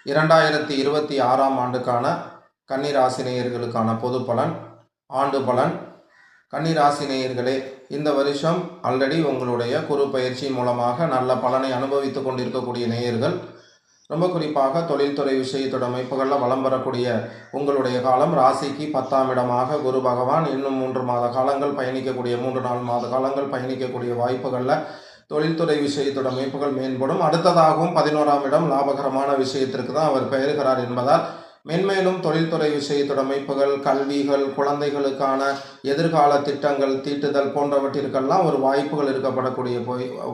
2026ஆம் ஆண்டுக்கான கன்னிராசி நேயர்களுக்கான பொது பலன், ஆண்டு பலன். கன்னிராசி நேயர்களே, இந்த வருஷம் ஆல்ரெடி உங்களுடைய குரு பயிற்சி மூலமாக நல்ல பலனை அனுபவித்து கொண்டிருக்கக்கூடிய நேயர்கள், ரொம்ப குறிப்பாக தொழில்துறை விஷயத்தோட அமைப்புகளில் வலம் வரக்கூடிய உங்களுடைய காலம், ராசிக்கு 10ஆம் இடமாக குரு பகவான் இன்னும் 3 மாத காலங்கள் பயணிக்கக்கூடிய 3-4 மாத காலங்கள் பயணிக்கக்கூடிய வாய்ப்புகளில் தொழில்துறை விஷயத்தோட அமைப்புகள் மேம்படும். அடுத்ததாகவும் 11ஆம் இடம் லாபகரமான விஷயத்திற்கு தான் அவர் பெயர்கிறார் என்பதால் மென்மேலும் தொழில்துறை விஷயத்தோட அமைப்புகள், கல்விகள், குழந்தைகளுக்கான எதிர்கால திட்டங்கள் தீட்டுதல் போன்றவற்றிற்கெல்லாம் ஒரு வாய்ப்புகள் இருக்கப்படக்கூடிய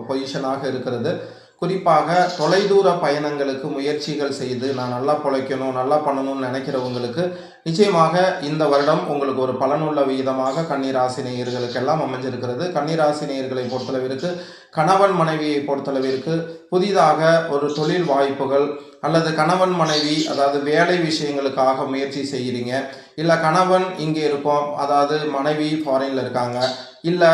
பொசிஷனாக இருக்கிறது. குறிப்பாக தொலைதூர பயணங்களுக்கு முயற்சிகள் செய்து நான் நல்லா பிழைக்கணும், நல்லா பண்ணணும்னு நினைக்கிறவங்களுக்கு நிச்சயமாக இந்த வருடம் உங்களுக்கு ஒரு பலனுள்ள விதமாக கன்னிராசி நேயர்களுக்கெல்லாம் அமைஞ்சிருக்கிறது. கன்னிராசி நேயர்களை பொறுத்தளவிற்கு, கணவன் மனைவியை பொறுத்தளவிற்கு புதிதாக ஒரு தொழில் வாய்ப்புகள் அல்லது கணவன் மனைவி அதாவது வேலை விஷயங்களுக்காக முயற்சி செய்கிறீங்க, இல்லை கணவன் இங்கே இருக்கோம், அதாவது மனைவி ஃபாரினில் இருக்காங்க, இல்லை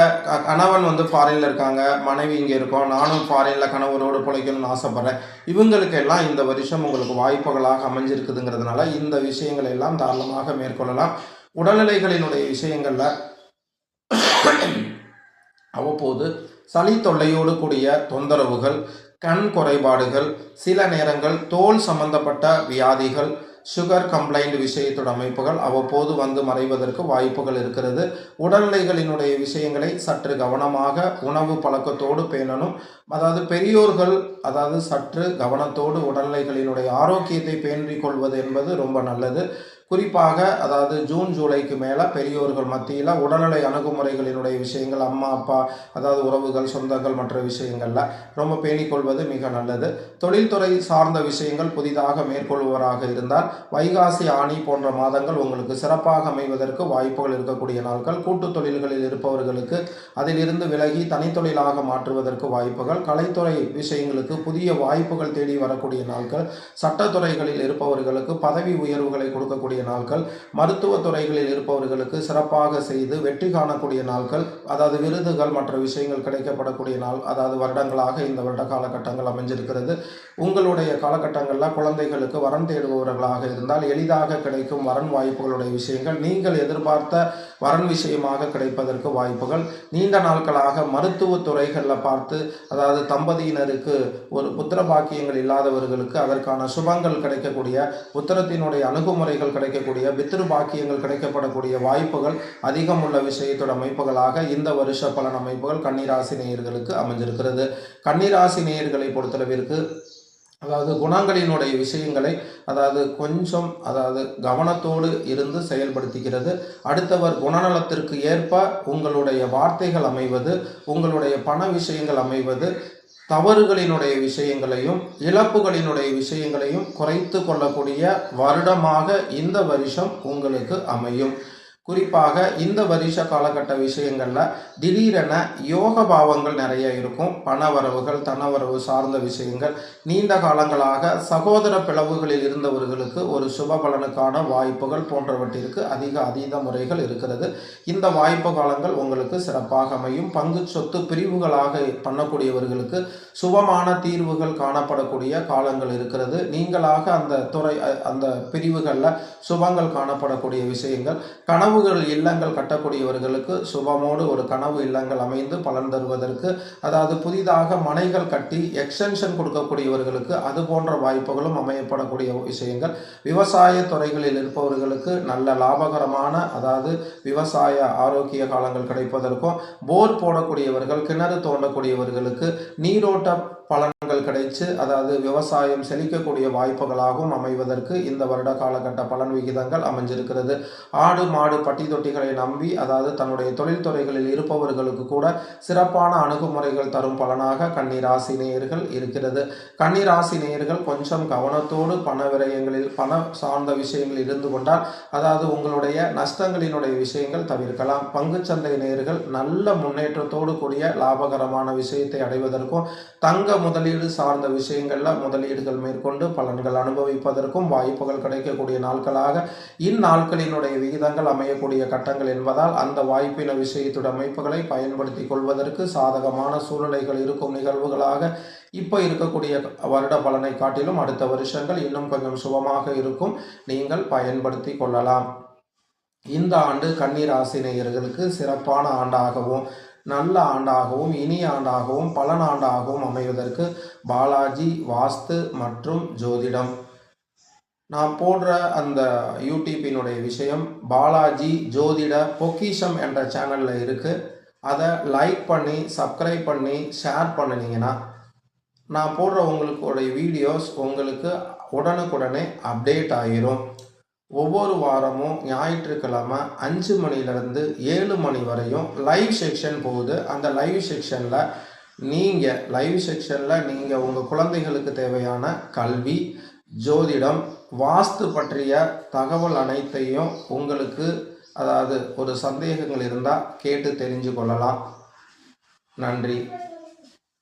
கணவன் ஃபாரினில் இருக்காங்க, மனைவி இங்கே இருக்கோம், நானும் ஃபாரினில் கணவரோடு பிழைக்கணும்னு ஆசைப்பட்றேன், இவங்களுக்கெல்லாம் இந்த வருஷம் உங்களுக்கு வாய்ப்புகளாக அமைஞ்சிருக்குதுங்கிறதுனால இந்த விஷயங்களை எல்லாம் தாராளமாக மேற்கொள்ளலாம். உடல்நிலைகளினுடைய விஷயங்களில் அவ்வப்போது சளி தொல்லையோடு கூடிய தொந்தரவுகள், கண் குறைபாடுகள், சில நேரங்கள் தோல் சம்பந்தப்பட்ட வியாதிகள், சுகர் கம்ப்ளைண்ட் விஷயத்தோட அமைப்புகள் அவ்வப்போது மறைவதற்கு வாய்ப்புகள் இருக்கிறது. உடல்நிலைகளினுடைய விஷயங்களை சற்று கவனமாக உணவு பழக்கத்தோடு பேணணும். அதாவது பெரியோர்கள் சற்று கவனத்தோடு உடல்நிலைகளினுடைய ஆரோக்கியத்தை பேணிக் கொள்வது என்பது ரொம்ப நல்லது. குறிப்பாக ஜூன் ஜூலைக்கு மேலே பெரியோர்கள் மத்தியில் உடல்நிலை அணுகுமுறைகளினுடைய விஷயங்கள், அம்மா அப்பா உறவுகள் சொந்தங்கள் மற்ற விஷயங்களில் ரொம்ப பேணிக்கொள்வது மிக நல்லது. தொழில்துறை சார்ந்த விஷயங்கள் புதிதாக மேற்கொள்வராக இருந்தால் வைகாசி ஆணி போன்ற மாதங்கள் உங்களுக்கு சிறப்பாக அமைவதற்கு வாய்ப்புகள் இருக்கக்கூடிய நாட்கள். கூட்டு தொழில்களில் இருப்பவர்களுக்கு அதிலிருந்து விலகி தனித்தொழிலாக மாற்றுவதற்கு வாய்ப்புகள். கலைத்துறை விஷயங்களுக்கு புதிய வாய்ப்புகள் தேடி வரக்கூடிய நாட்கள். சட்டத்துறைகளில் இருப்பவர்களுக்கு பதவி உயர்வுகளை கொடுக்கக்கூடிய நாட்கள். மருத்துவ துறைகளில் இருப்பவர்களுக்கு சிறப்பாக செய்து வெற்றி காணக்கூடிய நாட்கள், விருதுகள் மற்ற விஷயங்கள் கிடைக்கப்படக்கூடிய நாள், வருடங்களாக இந்த வருட காலகட்டங்கள் அமைஞ்சிருக்கிறது. உங்களுடைய காலகட்டங்களில் குழந்தைகளுக்கு வரன் தேடுபவர்களாக இருந்தால் எளிதாக கிடைக்கும் வரன் வாய்ப்புகளுடைய விஷயங்கள், நீங்கள் எதிர்பார்த்த வரன் விஷயமாக கிடைப்பதற்கு வாய்ப்புகள். நீண்ட நாட்களாக மருத்துவ துறைகளில் பார்த்து தம்பதியினருக்கு ஒரு புத்திர பாக்கியங்கள் இல்லாதவர்களுக்கு அதற்கான சுபங்கள் கிடைக்கக்கூடிய, புத்திரத்தினுடைய அணுகுமுறைகள் கிடைக்கக்கூடிய, பித்ரு பாக்கியங்கள் கிடைக்கப்படக்கூடிய வாய்ப்புகள் அதிகம் உள்ள விஷயத்தோட அமைப்புகளாக இந்த வருஷ பலன் அமைப்புகள் கன்னிராசி நேயர்களுக்கு அமைஞ்சிருக்கிறது. கன்னிராசி நேயர்களை பொறுத்தளவிற்கு குணங்களினுடைய விஷயங்களை கொஞ்சம் கவனத்தோடு இருந்து செயல்படுத்துகிறது. அடுத்தவர் குணநலத்திற்கு ஏற்ப உங்களுடைய வார்த்தைகள் அமைவது, உங்களுடைய பண விஷயங்கள் அமைவது, தவறுகளினுடைய விஷயங்களையும் இழப்புகளினுடைய விஷயங்களையும் குறைத்து கொள்ளக்கூடிய வருடமாக இந்த வருஷம் உங்களுக்கு அமையும். குறிப்பாக இந்த வருஷ காலகட்ட விஷயங்களில் திடீரென யோக பாவங்கள் நிறைய இருக்கும். பணவரவுகள், தனவரவு சார்ந்த விஷயங்கள், நீண்ட காலங்களாக சகோதர பிளவுகளில் இருந்தவர்களுக்கு ஒரு சுப பலனுக்கான வாய்ப்புகள் போன்றவற்றிற்கு அதீத முறைகள் இருக்கிறது. இந்த வாய்ப்பு காலங்கள் உங்களுக்கு சிறப்பாக அமையும். பங்கு சொத்து பிரிவுகளாக பண்ணக்கூடியவர்களுக்கு சுபமான தீர்வுகள் காணப்படக்கூடிய காலங்கள் இருக்கிறது. நீங்களாக அந்த பிரிவுகளில் சுபங்கள் காணப்படக்கூடிய விஷயங்கள். கனவுகள் இல்லங்கள் கட்டக்கூடியவர்களுக்கு சுபமோடு ஒரு கனவு இல்லங்கள் அமைந்து பலன் தருவதற்கு, புதிதாக மனைகள் கட்டி எக்ஸ்டென்ஷன் கொடுக்கக்கூடியவர்களுக்கு அது போன்ற வாய்ப்புகளும் அமையப்படக்கூடிய விஷயங்கள். விவசாய துறைகளில் இருப்பவர்களுக்கு நல்ல லாபகரமான விவசாய ஆரோக்கிய காலங்கள் கிடைப்பதற்கும், போர் போடக்கூடியவர்கள், கிணறு தோண்டக்கூடியவர்களுக்கு நீரோட்ட பலன்கள் கிடைச்சு விவசாயம் செழிக்கக்கூடிய வாய்ப்புகளாகவும் அமைவதற்கு இந்த வருட காலகட்ட பலன் விகிதங்கள் அமைஞ்சிருக்கிறது. ஆடு மாடு பட்டி தொட்டிகளை நம்பி தன்னுடைய தொழில்துறைகளில் இருப்பவர்களுக்கு கூட சிறப்பான அணுகுமுறைகள் தரும் பலனாக கன்னிராசி நேயர்கள் இருக்கிறது. கன்னிராசி நேயர்கள் கொஞ்சம் கவனத்தோடு பண விரயங்களில் பண சார்ந்த விஷயங்களில் இருந்து கொண்டால் உங்களுடைய நஷ்டங்களினுடைய விஷயங்கள் தவிர்க்கலாம். பங்குச்சந்தை நேயர்கள் நல்ல முன்னேற்றத்தோடு கூடிய லாபகரமான விஷயத்தை அடைவதற்கும், தங்க முதலீடு சார்ந்த விஷயங்களில் முதலீடுகள் மேற்கொண்டு பலன்கள் அனுபவிப்பதற்கும் வாய்ப்புகள் கிடைக்கக்கூடிய நாட்களாக இந்நாட்களினுடைய விகிதங்கள் அமையக்கூடிய கட்டங்கள் என்பதால் அந்த வாய்ப்பின விஷயத்துடைய அமைப்புகளை பயன்படுத்தி கொள்வதற்கு சாதகமான சூழ்நிலைகள் இருக்கும் நிகழ்வுகளாக இப்போ இருக்கக்கூடிய வருட பலனை காட்டிலும் அடுத்த வருஷங்கள் இன்னும் கொஞ்சம் சுபமாக இருக்கும். நீங்கள் பயன்படுத்தி கொள்ளலாம். இந்த ஆண்டு கன்னி ராசி நேயர்களுக்கு சிறப்பான ஆண்டாகவும் நல்ல ஆண்டாகவும் இனிய ஆண்டாகவும் பலனாண்டாகவும் அமைவதற்கு பாலாஜி வாஸ்து மற்றும் ஜோதிடம் நான் போடுற அந்த யூடியூப்பினுடைய விஷயம் பாலாஜி ஜோதிட பொக்கிஷம் என்ற சேனலில் இருக்குது. அதை லைக் பண்ணி சப்ஸ்கிரைப் பண்ணி ஷேர் பண்ணினீங்கன்னா நான் போடுற உங்களுடைய வீடியோஸ் உங்களுக்கு உடனுக்குடனே அப்டேட் ஆகிரும். ஒவ்வொரு வாரமும் ஞாயிற்றுக்கிழமை 5 மணிலேருந்து 7 மணி வரையும் லைவ் செக்ஷன் போகுது. அந்த லைவ் செக்ஷனில் நீங்கள் உங்கள் குழந்தைகளுக்கு தேவையான கல்வி, ஜோதிடம், வாஸ்து பற்றிய தகவல் அனைத்தையும் உங்களுக்கு ஒரு சந்தேகங்கள் இருந்தால் கேட்டு தெரிஞ்சு கொள்ளலாம். நன்றி.